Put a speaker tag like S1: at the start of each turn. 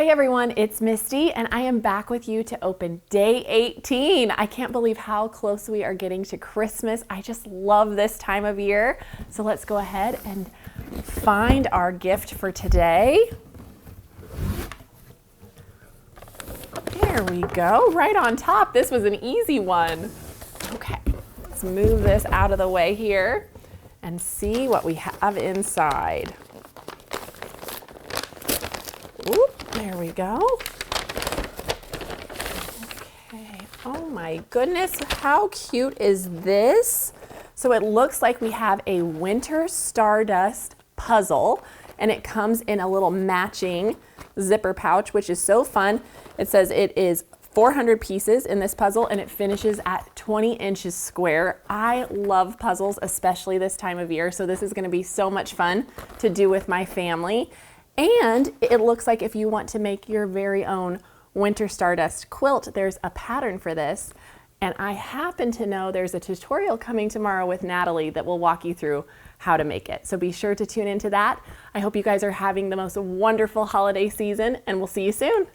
S1: Hey everyone, it's Misty and I am back with you to open day 18. I can't believe how close we are getting to Christmas. I just love this time of year. So let's go ahead and find our gift for today. There we go, right on top. This was an easy one. Okay, let's move this out of the way here and see what we have inside. Ooh, there we go. Okay, oh my goodness, how cute is this? So it looks like we have a winter stardust puzzle, and it comes in a little matching zipper pouch, which is so fun. It says it is 400 pieces in this puzzle, and it finishes at 20 inches square. I love puzzles, especially this time of year, so this is gonna be so much fun to do with my family. And it looks like if you want to make your very own winter stardust quilt, there's a pattern for this. And I happen to know there's a tutorial coming tomorrow with Natalie that will walk you through how to make it. So be sure to tune into that. I hope you guys are having the most wonderful holiday season, and we'll see you soon.